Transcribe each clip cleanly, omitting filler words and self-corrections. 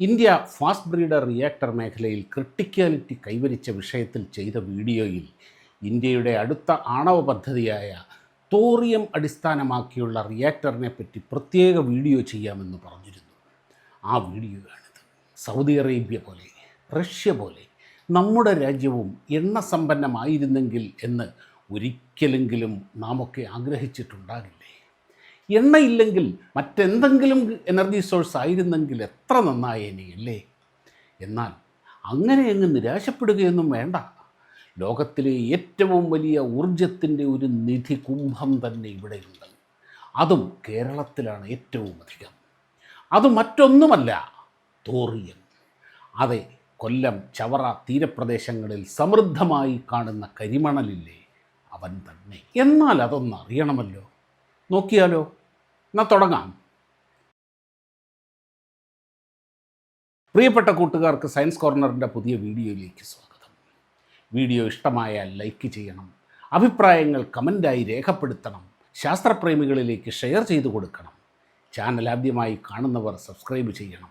India fast breeder reactor മേഖലയിൽ criticality കൈവരിച്ച വിഷയത്തിൽ ചെയ്ത വീഡിയോയിൽ ഇന്ത്യയുടെ അടുത്ത ആണവ പദ്ധതിയായ തോറിയം അടിസ്ഥാനമാക്കിയുള്ള റിയാക്ടറിനെ പറ്റി പ്രത്യേക വീഡിയോ ചെയ്യാമെന്ന് പറഞ്ഞിരുന്നു. ആ വീഡിയോയാണിത്. സൗദി അറേബ്യ പോലെ, റഷ്യ പോലെ നമ്മുടെ രാജ്യവും എണ്ണ സമ്പന്നമായിരുന്നെങ്കിൽ എന്ന് ഒരിക്കലെങ്കിലും നാമൊക്കെ ആഗ്രഹിച്ചിട്ടുണ്ടാകില്ലേ? എണ്ണയില്ലെങ്കിൽ മറ്റെന്തെങ്കിലും എനർജി സോഴ്സ് ആയിരുന്നെങ്കിൽ എത്ര നന്നായേനെയല്ലേ? എന്നാൽ അങ്ങനെ അങ്ങ് നിരാശപ്പെടുകയൊന്നും വേണ്ട. ലോകത്തിലെ ഏറ്റവും വലിയ ഊർജത്തിൻ്റെ ഒരു നിധി കുംഭം തന്നെ ഇവിടെയുണ്ട്. അതും കേരളത്തിലാണ് ഏറ്റവും അധികം. അത് മറ്റൊന്നുമല്ല, തോറിയം. അതെ, കൊല്ലം, ചവറ തീരപ്രദേശങ്ങളിൽ സമൃദ്ധമായി കാണുന്ന കരിമണലില്ലേ, അവൻ തന്നെ. എന്നാൽ അതൊന്ന് അറിയണമല്ലോ. നോക്കിയാലോ? എന്നാൽ തുടങ്ങാം. പ്രിയപ്പെട്ട കൂട്ടുകാർക്ക് സയൻസ് കോർണറിൻ്റെ പുതിയ വീഡിയോയിലേക്ക് സ്വാഗതം. വീഡിയോ ഇഷ്ടമായാൽ ലൈക്ക് ചെയ്യണം, അഭിപ്രായങ്ങൾ കമൻ്റായി രേഖപ്പെടുത്തണം, ശാസ്ത്രപ്രേമികളിലേക്ക് ഷെയർ ചെയ്തു കൊടുക്കണം. ചാനൽ ആദ്യമായി കാണുന്നവർ സബ്സ്ക്രൈബ് ചെയ്യണം.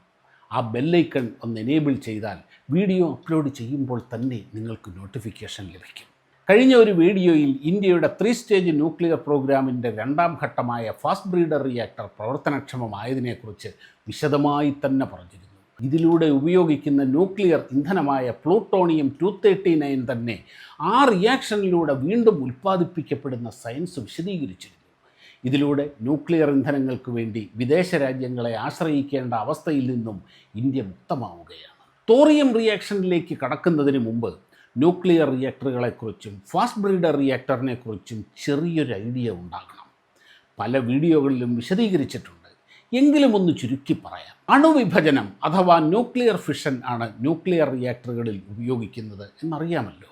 ആ ബെല്ലൈക്കൺ ഒന്ന് എനേബിൾ ചെയ്താൽ വീഡിയോ അപ്ലോഡ് ചെയ്യുമ്പോൾ തന്നെ നിങ്ങൾക്ക് നോട്ടിഫിക്കേഷൻ ലഭിക്കും. കഴിഞ്ഞ ഒരു വീഡിയോയിൽ ഇന്ത്യയുടെ 3 സ്റ്റേജ് ന്യൂക്ലിയർ പ്രോഗ്രാമിൻ്റെ രണ്ടാം ഘട്ടമായ ഫാസ്റ്റ് ബ്രീഡർ റിയാക്ടർ പ്രവർത്തനക്ഷമമായതിനെക്കുറിച്ച് വിശദമായി തന്നെ പറഞ്ഞിരുന്നു. ഇതിലൂടെ ഉപയോഗിക്കുന്ന ന്യൂക്ലിയർ ഇന്ധനമായ പ്ലൂട്ടോണിയം 239 തന്നെ ആ റിയാക്ഷനിലൂടെ വീണ്ടും ഉൽപ്പാദിപ്പിക്കപ്പെടുന്ന സയൻസ് വിശദീകരിച്ചിരുന്നു. ഇതിലൂടെ ന്യൂക്ലിയർ ഇന്ധനങ്ങൾക്ക് വേണ്ടി വിദേശ രാജ്യങ്ങളെ ആശ്രയിക്കേണ്ട അവസ്ഥയിൽ നിന്നും ഇന്ത്യ മുക്തമാവുകയാണ്. തോറിയം റിയാക്ഷനിലേക്ക് കടക്കുന്നതിന് മുമ്പ് ന്യൂക്ലിയർ റിയാക്ടറുകളെക്കുറിച്ചും ഫാസ്റ്റ് ബ്രീഡർ റിയാക്ടറിനെക്കുറിച്ചും ചെറിയൊരു ഐഡിയ ഉണ്ടാകണം. പല വീഡിയോകളിലും വിശദീകരിച്ചിട്ടുണ്ട്, എങ്കിലും ഒന്ന് ചുരുക്കി പറയാം. അണുവിഭജനം അഥവാ ന്യൂക്ലിയർ ഫിഷൻ ആണ് ന്യൂക്ലിയർ റിയാക്ടറുകളിൽ ഉപയോഗിക്കുന്നത് എന്നറിയാമല്ലോ.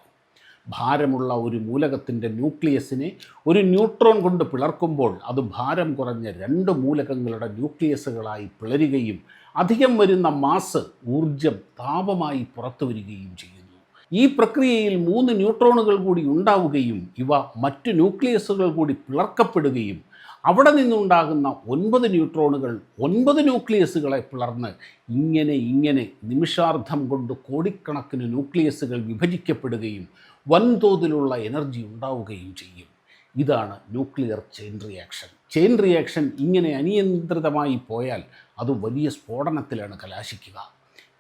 ഭാരമുള്ള ഒരു മൂലകത്തിൻ്റെ ന്യൂക്ലിയസിനെ ഒരു ന്യൂട്രോൺ കൊണ്ട് പിളർക്കുമ്പോൾ അത് ഭാരം കുറഞ്ഞ 2 മൂലകങ്ങളുടെ ന്യൂക്ലിയസുകളായി പിളരുകയും അധികം വരുന്ന മാസ്, ഊർജം, താപമായി പുറത്തു വരികയും ചെയ്യുന്നു. ഈ പ്രക്രിയയിൽ 3 ന്യൂട്രോണുകൾ കൂടി ഉണ്ടാവുകയും ഇവ മറ്റു ന്യൂക്ലിയസുകൾ കൂടി പിളർക്കപ്പെടുകയും അവിടെ നിന്നുണ്ടാകുന്ന 9 ന്യൂട്രോണുകൾ 9 ന്യൂക്ലിയസുകളെ പിളർന്ന് ഇങ്ങനെ നിമിഷാർദ്ധം കൊണ്ട് കോടിക്കണക്കിന് ന്യൂക്ലിയസുകൾ വിഭജിക്കപ്പെടുകയും വൻതോതിലുള്ള എനർജി ഉണ്ടാവുകയും ചെയ്യും. ഇതാണ് nuclear chain reaction. Chain reaction ഇങ്ങനെ അനിയന്ത്രിതമായി പോയാൽ അത് വലിയ സ്ഫോടനത്തിലാണ് കലാശിക്കുക.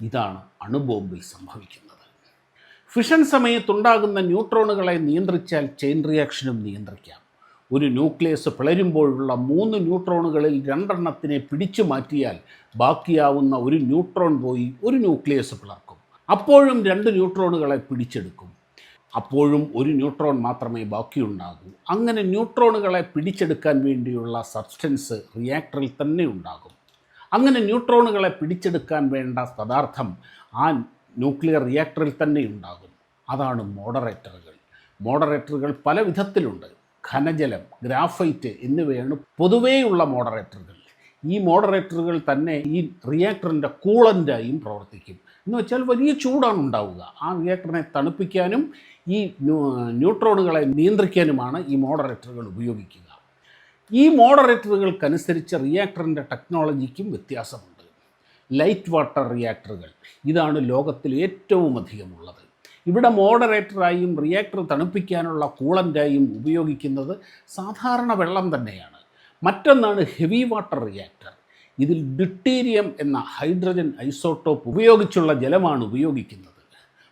ഇതാണ് അണുബോംബിൽ സംഭവിക്കുന്നത്. ഫിഷൻ സമയത്തുണ്ടാകുന്ന ന്യൂട്രോണുകളെ നിയന്ത്രിച്ചാൽ ചെയിൻ റിയാക്ഷനും നിയന്ത്രിക്കാം. ഒരു ന്യൂക്ലിയസ് പിളരുമ്പോഴുള്ള 3 ന്യൂട്രോണുകളിൽ 2 എണ്ണത്തിനെ പിടിച്ചു മാറ്റിയാൽ ബാക്കിയാവുന്ന ഒരു ന്യൂട്രോൺ പോയി ഒരു ന്യൂക്ലിയസ് പിളർക്കും. അപ്പോഴും 2 ന്യൂട്രോണുകളെ പിടിച്ചെടുക്കും. അപ്പോഴും ഒരു ന്യൂട്രോൺ മാത്രമേ ബാക്കിയുണ്ടാകൂ. അങ്ങനെ ന്യൂട്രോണുകളെ പിടിച്ചെടുക്കാൻ വേണ്ടിയുള്ള സബ്സ്റ്റൻസ് റിയാക്ടറിൽ തന്നെ ഉണ്ടാകും. അങ്ങനെ ന്യൂട്രോണുകളെ പിടിച്ചെടുക്കാൻ വേണ്ട പദാർത്ഥം ആ ന്യൂക്ലിയർ റിയാക്ടറിൽ തന്നെ ഉണ്ടാകും. അതാണ് മോഡറേറ്ററുകൾ. മോഡറേറ്ററുകൾ പല വിധത്തിലുണ്ട്. ഖനജലം, ഗ്രാഫൈറ്റ് എന്നിവയാണ് പൊതുവേയുള്ള മോഡറേറ്ററുകൾ. ഈ മോഡറേറ്ററുകൾ തന്നെ ഈ റിയാക്ടറിൻ്റെ കൂളൻ്റായും പ്രവർത്തിക്കും. എന്ന് വെച്ചാൽ വലിയ ചൂടാണ് ഉണ്ടാവുക. ആ റിയാക്ടറിനെ തണുപ്പിക്കാനും ഈ ന്യൂട്രോണുകളെ നിയന്ത്രിക്കാനുമാണ് ഈ മോഡറേറ്ററുകൾ ഉപയോഗിക്കുക. ഈ മോഡറേറ്ററുകൾക്കനുസരിച്ച് റിയാക്ടറിൻ്റെ ടെക്നോളജിക്കും വ്യത്യാസമുണ്ട്. ലൈറ്റ് വാട്ടർ റിയാക്ടറുകൾ, ഇതാണ് ലോകത്തിൽ ഏറ്റവും അധികമുള്ളത്. ഇവിടെ മോഡറേറ്ററായും റിയാക്ടർ തണുപ്പിക്കാനുള്ള കൂളൻ്റായും ഉപയോഗിക്കുന്നത് സാധാരണ വെള്ളം തന്നെയാണ്. മറ്റൊന്നാണ് ഹെവി വാട്ടർ റിയാക്ടർ. ഇതിൽ ഡ്യൂട്ടീരിയം എന്ന ഹൈഡ്രജൻ ഐസോട്ടോപ്പ് ഉപയോഗിച്ചുള്ള ജലമാണ് ഉപയോഗിക്കുന്നത്.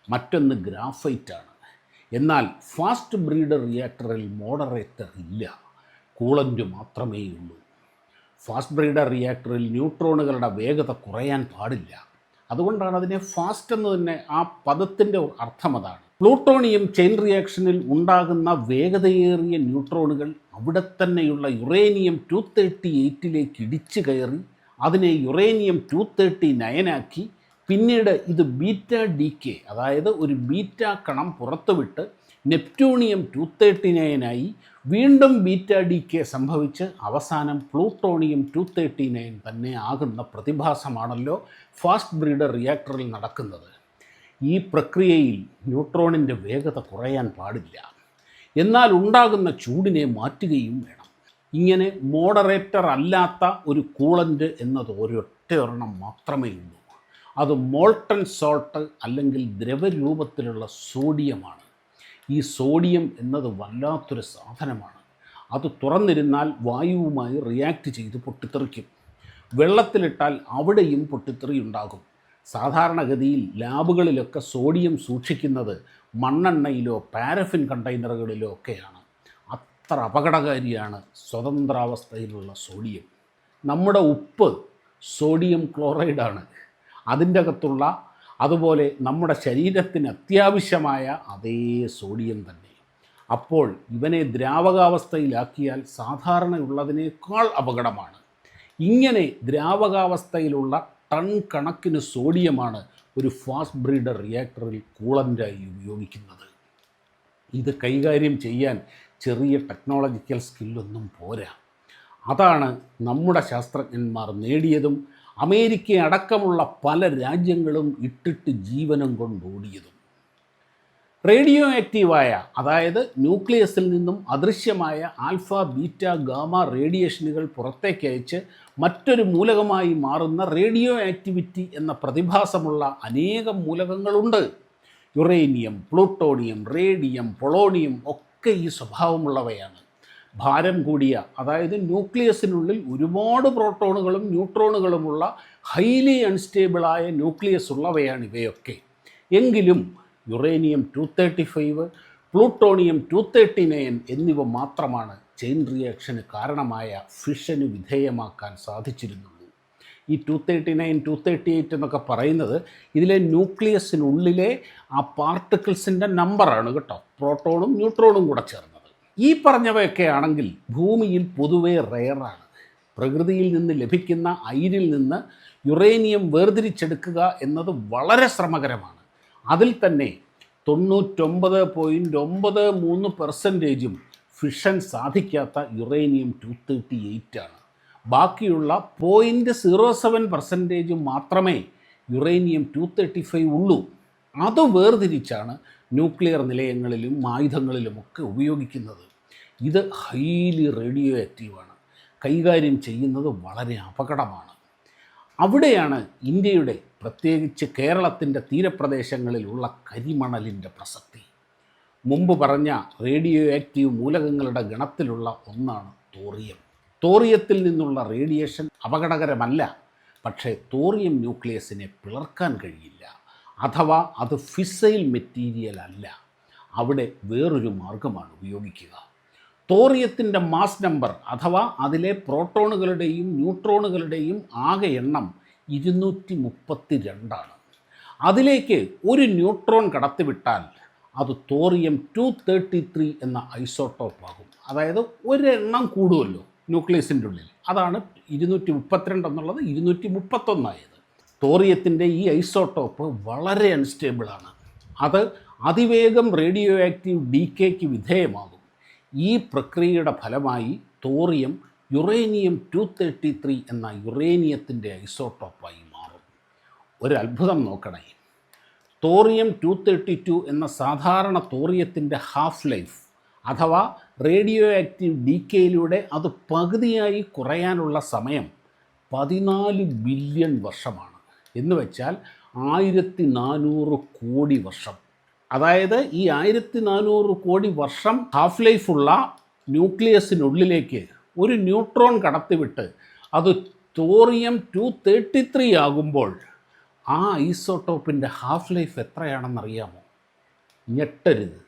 മറ്റൊന്ന് ഗ്രാഫൈറ്റാണ്. എന്നാൽ ഫാസ്റ്റ് ബ്രീഡർ റിയാക്ടറിൽ മോഡറേറ്റർ ഇല്ല, കൂളൻ്റ് മാത്രമേ ഉള്ളൂ. ഫാസ്റ്റ് ബ്രീഡർ റിയാക്ടറിൽ ന്യൂട്രോണുകളുടെ വേഗത കുറയാൻ പാടില്ല. അതുകൊണ്ടാണ് അതിനെ ഫാസ്റ്റ് എന്ന് തന്നെ ആ പദത്തിൻ്റെ അർത്ഥം അതാണ്. പ്ലൂട്ടോണിയം ചെയിൻ റിയാക്ഷനിൽ ഉണ്ടാകുന്ന വേഗതയേറിയ ന്യൂട്രോണുകൾ അവിടെ തന്നെയുള്ള യുറേനിയം 238 ഇടിച്ചു കയറി അതിനെ യുറേനിയം 239 ആക്കി പിന്നീട് ഇത് ബീറ്റ ഡീക്കെ, അതായത് ഒരു ബീറ്റ കണം പുറത്തുവിട്ട് നെപ്റ്റ്യൂണിയം 239 വീണ്ടും ബീറ്റ ഡീക്കെ സംഭവിച്ച് അവസാനം പ്ലൂട്ടോണിയം 239 തന്നെ ആകുന്ന പ്രതിഭാസമാണല്ലോ ഫാസ്റ്റ് ബ്രീഡർ റിയാക്ടറിൽ നടക്കുന്നത്. ഈ പ്രക്രിയയിൽ ന്യൂട്രോണിൻ്റെ വേഗത കുറയാൻ പാടില്ല, എന്നാൽ ഉണ്ടാകുന്ന ചൂടിനെ മാറ്റുകയും വേണം. ഇങ്ങനെ മോഡറേറ്റർ അല്ലാത്ത ഒരു കൂളൻ്റ് എന്നത് ഒരൊറ്റ ഒരെണ്ണം മാത്രമേ ഉള്ളൂ. അത് മോൾട്ടൺ സോൾട്ട് അല്ലെങ്കിൽ ദ്രവരൂപത്തിലുള്ള സോഡിയമാണ്. ഈ സോഡിയം എന്നത് വല്ലാത്തൊരു സാധനമാണ്. അത് തുറന്നിരുന്നാൽ വായുവുമായി റിയാക്ട് ചെയ്ത് പൊട്ടിത്തെറിക്കും. വെള്ളത്തിലിട്ടാൽ അവിടെയും പൊട്ടിത്തെറി ഉണ്ടാകും. സാധാരണഗതിയിൽ ലാബുകളിലൊക്കെ സോഡിയം സൂക്ഷിക്കുന്നത് മണ്ണെണ്ണയിലോ പാരഫിൻ കണ്ടെയ്നറുകളിലോ ഒക്കെയാണ്. അത്ര അപകടകാരിയാണ് സ്വതന്ത്രാവസ്ഥയിലുള്ള സോഡിയം. നമ്മുടെ ഉപ്പ് സോഡിയം ക്ലോറൈഡാണ്. അതിൻ്റെ അകത്തുള്ള അതുപോലെ നമ്മുടെ ശരീരത്തിന് അത്യാവശ്യമായ അതേ സോഡിയം തന്നെ. അപ്പോൾ ഇവനെ ദ്രാവകാവസ്ഥയിലാക്കിയാൽ സാധാരണയുള്ളതിനേക്കാൾ അപകടമാണ്. ഇങ്ങനെ ദ്രാവകാവസ്ഥയിലുള്ള ടൺ കണക്കിന് സോഡിയമാണ് ഒരു ഫാസ്റ്റ് ബ്രീഡർ റിയാക്ടറിൽ കൂളൻ്റായി ഉപയോഗിക്കുന്നത്. ഇത് കൈകാര്യം ചെയ്യാൻ ചെറിയ ടെക്നോളജിക്കൽ സ്കില്ലൊന്നും പോരാ. അതാണ് നമ്മുടെ ശാസ്ത്രജ്ഞന്മാർ നേടിയതും അമേരിക്ക അടക്കമുള്ള പല രാജ്യങ്ങളും ഇട്ടിട്ട് ജീവനം കൊണ്ടോടിയതും. റേഡിയോ ആക്റ്റീവായ, അതായത് ന്യൂക്ലിയസിൽ നിന്നും അദൃശ്യമായ ആൽഫ, ബീറ്റ, ഗാമ റേഡിയേഷനുകൾ പുറത്തേക്ക് അയച്ച് മറ്റൊരു മൂലകമായി മാറുന്ന റേഡിയോ ആക്ടിവിറ്റി എന്ന പ്രതിഭാസമുള്ള അനേകം മൂലകങ്ങളുണ്ട്. യുറേനിയം, പ്ലൂട്ടോണിയം, റേഡിയം, പൊളോണിയം ഒക്കെ ഈ സ്വഭാവമുള്ളവയാണ്. ഭാരം കൂടിയ, അതായത് ന്യൂക്ലിയസിനുള്ളിൽ ഒരുപാട് പ്രോട്ടോണുകളും ന്യൂട്രോണുകളുമുള്ള ഹൈലി അൺസ്റ്റേബിളായ ന്യൂക്ലിയസ് ഉള്ളവയാണ് ഇവയൊക്കെ. എങ്കിലും യുറേനിയം 235, പ്ലൂട്ടോണിയം 239 എന്നിവ മാത്രമാണ് ചെയിൻ റിയാക്ഷന് കാരണമായ ഫിഷന് വിധേയമാക്കാൻ സാധിച്ചിരുന്നുള്ളൂ. ഈ 239, 238 എന്നൊക്കെ പറയുന്നത് ഇതിലെ ന്യൂക്ലിയസിനുള്ളിലെ ആ പാർട്ടിക്കിൾസിൻ്റെ നമ്പറാണ് കേട്ടോ, പ്രോട്ടോണും ന്യൂട്രോണും കൂടെ ചേർന്നത്. ഈ പറഞ്ഞവയൊക്കെ ആണെങ്കിൽ ഭൂമിയിൽ പൊതുവേ റെയറാണ്. പ്രകൃതിയിൽ നിന്ന് ലഭിക്കുന്ന അയിരിൽ നിന്ന് യുറേനിയം വേർതിരിച്ചെടുക്കുക എന്നത് വളരെ ശ്രമകരമാണ്. അതിൽ തന്നെ 99.93% ഫിഷൻ സാധിക്കാത്ത യുറേനിയം 238 ആണ്. ബാക്കിയുള്ള 0.07% മാത്രമേ യുറേനിയം 235 ഉള്ളൂ. അത് വേർതിരിച്ചാണ് ന്യൂക്ലിയർ നിലയങ്ങളിലും ആയുധങ്ങളിലുമൊക്കെ ഉപയോഗിക്കുന്നത്. ഇത് ഹൈലി റേഡിയോ ആക്റ്റീവാണ്. കൈകാര്യം ചെയ്യുന്നത് വളരെ അപകടമാണ്. അവിടെയാണ് ഇന്ത്യയുടെ, പ്രത്യേകിച്ച് കേരളത്തിൻ്റെ തീരപ്രദേശങ്ങളിലുള്ള കരിമണലിൻ്റെ പ്രസക്തി. മുമ്പ് പറഞ്ഞ റേഡിയോ ആക്റ്റീവ് മൂലകങ്ങളുടെ ഗണത്തിലുള്ള ഒന്നാണ് തോറിയം. തോറിയത്തിൽ നിന്നുള്ള റേഡിയേഷൻ അപകടകരമല്ല, പക്ഷേ തോറിയം ന്യൂക്ലിയസിനെ പിളർക്കാൻ കഴിയില്ല, അഥവാ അത് ഫിസൈൽ മെറ്റീരിയൽ അല്ല. അവിടെ വേറൊരു മാർഗമാണ് ഉപയോഗിക്കുക. തോറിയത്തിൻ്റെ മാസ് നമ്പർ, അഥവാ അതിലെ പ്രോട്ടോണുകളുടെയും ന്യൂട്രോണുകളുടെയും ആകെ എണ്ണം 232 ആണ്. അതിലേക്ക് ഒരു ന്യൂട്രോൺ കടത്തിവിട്ടാൽ അത് തോറിയം 233 എന്ന ഐസോട്ടോപ്പ് ആകും. അതായത് ഒരെണ്ണം കൂടുമല്ലോ ന്യൂക്ലിയസിൻ്റെ ഉള്ളിൽ, അതാണ് 232 എന്നുള്ളത് 231 ആയത്. തോറിയത്തിൻ്റെ ഈ ഐസോട്ടോപ്പ് വളരെ അൺസ്റ്റേബിളാണ്. അത് അതിവേഗം റേഡിയോ ആക്റ്റീവ് ഡീക്കേക്ക് വിധേയമാകും. ഈ പ്രക്രിയയുടെ ഫലമായി തോറിയം യുറേനിയം 233 എന്ന യുറേനിയത്തിൻ്റെ ഐസോട്ടോപ്പായി മാറും. ഒരത്ഭുതം നോക്കണേ. തോറിയം 232 എന്ന സാധാരണ തോറിയത്തിൻ്റെ ഹാഫ് ലൈഫ്, അഥവാ റേഡിയോ ആക്റ്റീവ് ഡീക്കേയിലൂടെ അത് പകുതിയായി കുറയാനുള്ള സമയം 14 ബില്യൺ വർഷമാണ്. എന്ന് വെച്ചാൽ 1400 കോടി വർഷം. അതായത് ഈ 1400 കോടി വർഷം ഹാഫ് ലൈഫുള്ള ന്യൂക്ലിയസിനുള്ളിലേക്ക് ഒരു ന്യൂട്രോൺ കടത്തിവിട്ട് അത് തോറിയം 233 ആകുമ്പോൾ ആ ഐസോട്ടോപ്പിൻ്റെ ഹാഫ് ലൈഫ് എത്രയാണെന്നറിയാമോ? ഞെട്ടരുത്,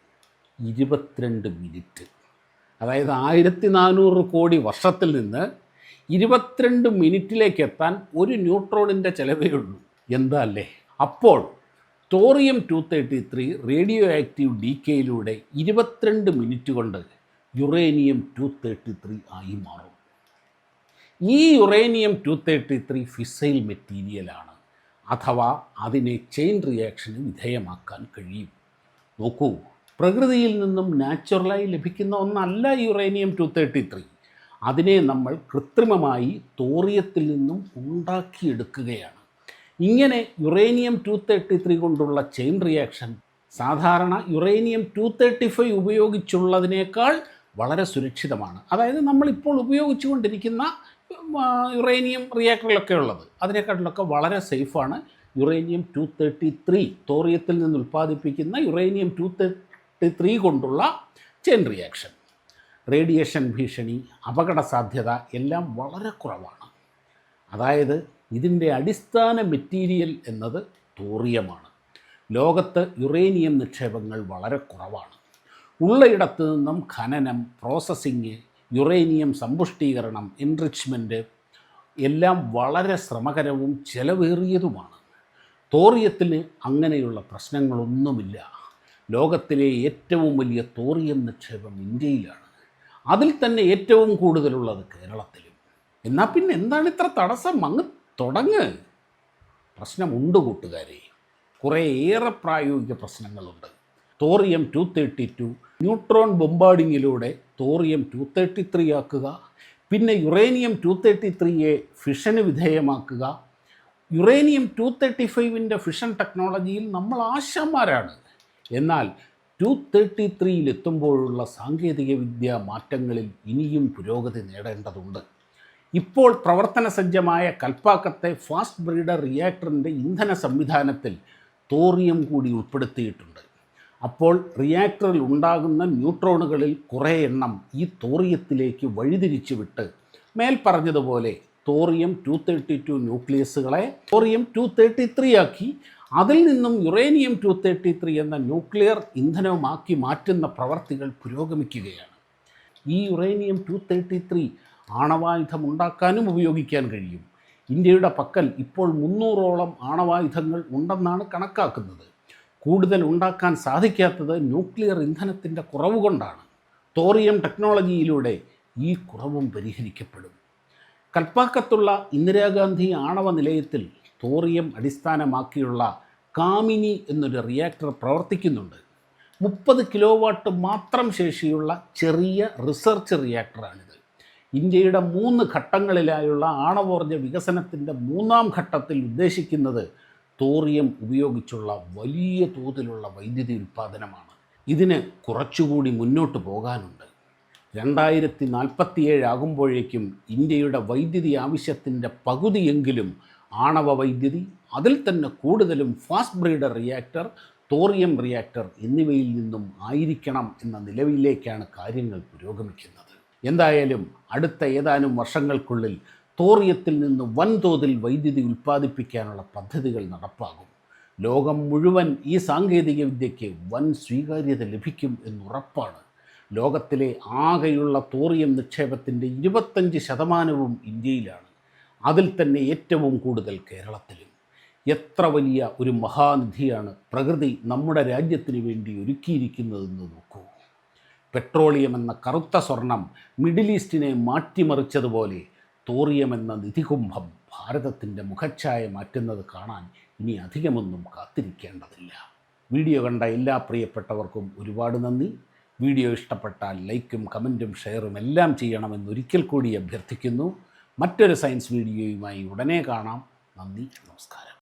22 മിനിറ്റ്. അതായത് 1400 കോടി വർഷത്തിൽ നിന്ന് 22 മിനിറ്റിലേക്ക് എത്താൻ ഒരു ന്യൂട്രോണിൻ്റെ ചിലവേ ഉള്ളൂ. എന്താ അല്ലേ? അപ്പോൾ തോറിയം 233 റേഡിയോ ആക്റ്റീവ് ഡീക്കേയിലൂടെ 22 മിനിറ്റ് കൊണ്ട് യുറേനിയം 233 ആയി മാറും. ഈ യുറേനിയം 233 ഫിസൈൽ മെറ്റീരിയലാണ്, അഥവാ അതിനെ ചെയിൻ റിയാക്ഷന് വിധേയമാക്കാൻ കഴിയും. നോക്കൂ, പ്രകൃതിയിൽ നിന്നും നാച്ചുറലായി ലഭിക്കുന്ന ഒന്നല്ല യുറേനിയം 233. അതിനെ നമ്മൾ കൃത്രിമമായി തോറിയത്തിൽ നിന്നും ഉണ്ടാക്കിയെടുക്കുകയാണ്. ഇങ്ങനെ യുറേനിയം 233 കൊണ്ടുള്ള ചെയിൻ റിയാക്ഷൻ സാധാരണ യുറേനിയം 235 ഉപയോഗിച്ചുള്ളതിനേക്കാൾ വളരെ സുരക്ഷിതമാണ്. അതായത് നമ്മളിപ്പോൾ ഉപയോഗിച്ചു കൊണ്ടിരിക്കുന്ന യുറേനിയം റിയാക്ടറിലൊക്കെ ഉള്ളത് അതിനേക്കാട്ടിലൊക്കെ വളരെ സേഫാണ്. യുറേനിയം 233 തോറിയത്തിൽ നിന്ന് ഉൽപ്പാദിപ്പിക്കുന്ന യുറേനിയം 233 കൊണ്ടുള്ള ചെയിൻ റിയാക്ഷൻ. റേഡിയേഷൻ ഭീഷണി, അപകട സാധ്യത എല്ലാം വളരെ കുറവാണ്. അതായത് ഇതിൻ്റെ അടിസ്ഥാന മെറ്റീരിയൽ എന്നത് തോറിയമാണ്. ലോകത്ത് യുറേനിയം നിക്ഷേപങ്ങൾ വളരെ കുറവാണ്. ഉള്ളയിടത്തു നിന്നും ഖനനം, പ്രോസസ്സിങ്, യുറേനിയം സമ്പുഷ്ടീകരണം, എൻറിച്ച്മെൻറ്റ് എല്ലാം വളരെ ശ്രമകരവും ചെലവേറിയതുമാണ്. തോറിയത്തിന് അങ്ങനെയുള്ള പ്രശ്നങ്ങളൊന്നുമില്ല. ലോകത്തിലെ ഏറ്റവും വലിയ തോറിയം നിക്ഷേപം ഇന്ത്യയിലാണ്. അതിൽ തന്നെ ഏറ്റവും കൂടുതലുള്ളത് കേരളത്തിലും. എന്നാൽ പിന്നെ എന്താണ് ഇത്ര തടസ്സം? അങ്ങ് തുടങ്ങ്. പ്രശ്നമുണ്ട് കൂട്ടുകാരെ, കുറേയേറെ പ്രായോഗിക പ്രശ്നങ്ങളുണ്ട്. തോറിയം 232 ന്യൂട്രോൺ ബൊമ്പാർഡിങ്ങിലൂടെ തോറിയം 233 ആക്കുക, പിന്നെ യുറേനിയം 233യെ ഫിഷന് വിധേയമാക്കുക. യുറേനിയം 235ൻ്റെ ഫിഷൻ ടെക്നോളജിയിൽ നമ്മൾ ആശാന്മാരാണ്. എന്നാൽ 233-ലെത്തുമ്പോഴുള്ള സാങ്കേതികവിദ്യ മാറ്റങ്ങളിൽ ഇനിയും പുരോഗതി നേടേണ്ടതുണ്ട്. ഇപ്പോൾ പ്രവർത്തന സജ്ജമായ കൽപ്പാക്കത്തെ ഫാസ്റ്റ് ബ്രീഡർ റിയാക്ടറിൻ്റെ ഇന്ധന സംവിധാനത്തിൽ തോറിയം കൂടി ഉൾപ്പെടുത്തിയിട്ടുണ്ട്. അപ്പോൾ റിയാക്ടറിൽ ഉണ്ടാകുന്ന ന്യൂട്രോണുകളിൽ കുറേ എണ്ണം ഈ തോറിയത്തിലേക്ക് വഴിതിരിച്ചു വിട്ട് മേൽപ്പറഞ്ഞതുപോലെ തോറിയം 232 ന്യൂക്ലിയസുകളെ തോറിയം 233 ആക്കി അതിൽ നിന്നും യുറേനിയം 233 എന്ന ന്യൂക്ലിയർ ഇന്ധനവുമാക്കി മാറ്റുന്ന പ്രവർത്തികൾ പുരോഗമിക്കുകയാണ്. ഈ യുറേനിയം 233 ആണവായുധം ഉണ്ടാക്കാനും ഉപയോഗിക്കാൻ കഴിയും. ഇന്ത്യയുടെ പക്കൽ ഇപ്പോൾ 300ഓളം ആണവായുധങ്ങൾ ഉണ്ടെന്നാണ് കണക്കാക്കുന്നത്. കൂടുതൽ ഉണ്ടാക്കാൻ സാധിക്കാത്തത് ന്യൂക്ലിയർ ഇന്ധനത്തിൻ്റെ കുറവ് കൊണ്ടാണ്. തോറിയം ടെക്നോളജിയിലൂടെ ഈ കുറവും പരിഹരിക്കപ്പെടും. കൽപ്പാക്കത്തുള്ള ഇന്ദിരാഗാന്ധി ആണവ നിലയത്തിൽ തോറിയം അടിസ്ഥാനമാക്കിയുള്ള കാമിനി എന്നൊരു റിയാക്ടർ പ്രവർത്തിക്കുന്നുണ്ട്. 30 കിലോവാട്ട് മാത്രം ശേഷിയുള്ള ചെറിയ റിസർച്ച് റിയാക്ടറാണിത്. ഇന്ത്യയുടെ 3 ഘട്ടങ്ങളിലായുള്ള ആണവോർജ്ജ വികസനത്തിൻ്റെ 3ാം ഘട്ടത്തിൽ ഉദ്ദേശിക്കുന്നത് തോറിയം ഉപയോഗിച്ചുള്ള വലിയ തോതിലുള്ള വൈദ്യുതി ഉൽപ്പാദനമാണ്. ഇതിന് കുറച്ചുകൂടി മുന്നോട്ട് പോകാനുണ്ട്. 2047 ആകുമ്പോഴേക്കും ഇന്ത്യയുടെ വൈദ്യുതി ആവശ്യത്തിൻ്റെ പകുതിയെങ്കിലും ആണവ വൈദ്യുതി, അതിൽ തന്നെ കൂടുതലും fast breeder reactor, thorium reactor എന്നിവയിൽ നിന്നും ആയിരിക്കണം എന്ന നിലവിലേക്കാണ് കാര്യങ്ങൾ പുരോഗമിക്കുന്നത്. എന്തായാലും അടുത്ത ഏതാനും വർഷങ്ങൾക്കുള്ളിൽ തോറിയത്തിൽ നിന്ന് വൻതോതിൽ വൈദ്യുതി ഉൽപ്പാദിപ്പിക്കാനുള്ള പദ്ധതികൾ നടപ്പാകും. ലോകം മുഴുവൻ ഈ സാങ്കേതികവിദ്യയ്ക്ക് വൻ സ്വീകാര്യത ലഭിക്കും എന്നുറപ്പാണ്. ലോകത്തിലെ ആകെയുള്ള തോറിയം നിക്ഷേപത്തിൻ്റെ 25% ഇന്ത്യയിലാണ്. അതിൽ തന്നെ ഏറ്റവും കൂടുതൽ കേരളത്തിലും. എത്ര വലിയ ഒരു മഹാനിധിയാണ് പ്രകൃതി നമ്മുടെ രാജ്യത്തിന് വേണ്ടി ഒരുക്കിയിരിക്കുന്നതെന്ന് നോക്കൂ. പെട്രോളിയം എന്ന കറുത്ത സ്വർണം മിഡിൽ ഈസ്റ്റിനെ മാറ്റിമറിച്ചതുപോലെ തോറിയം എന്ന നിധികുംഭം ഭാരതത്തിൻ്റെ മുഖച്ഛായ മാറ്റുന്നത് കാണാൻ ഇനി അധികമൊന്നും കാത്തിരിക്കേണ്ടതില്ല. വീഡിയോ കണ്ട എല്ലാ പ്രിയപ്പെട്ടവർക്കും ഒരുപാട് നന്ദി. വീഡിയോ ഇഷ്ടപ്പെട്ടാൽ ലൈക്കും കമൻറ്റും ഷെയറും എല്ലാം ചെയ്യണമെന്നൊരിക്കൽ കൂടി അഭ്യർത്ഥിക്കുന്നു. മറ്റൊരു സയൻസ് വീഡിയോയുമായി ഉടനെ കാണാം. നന്ദി, നമസ്കാരം.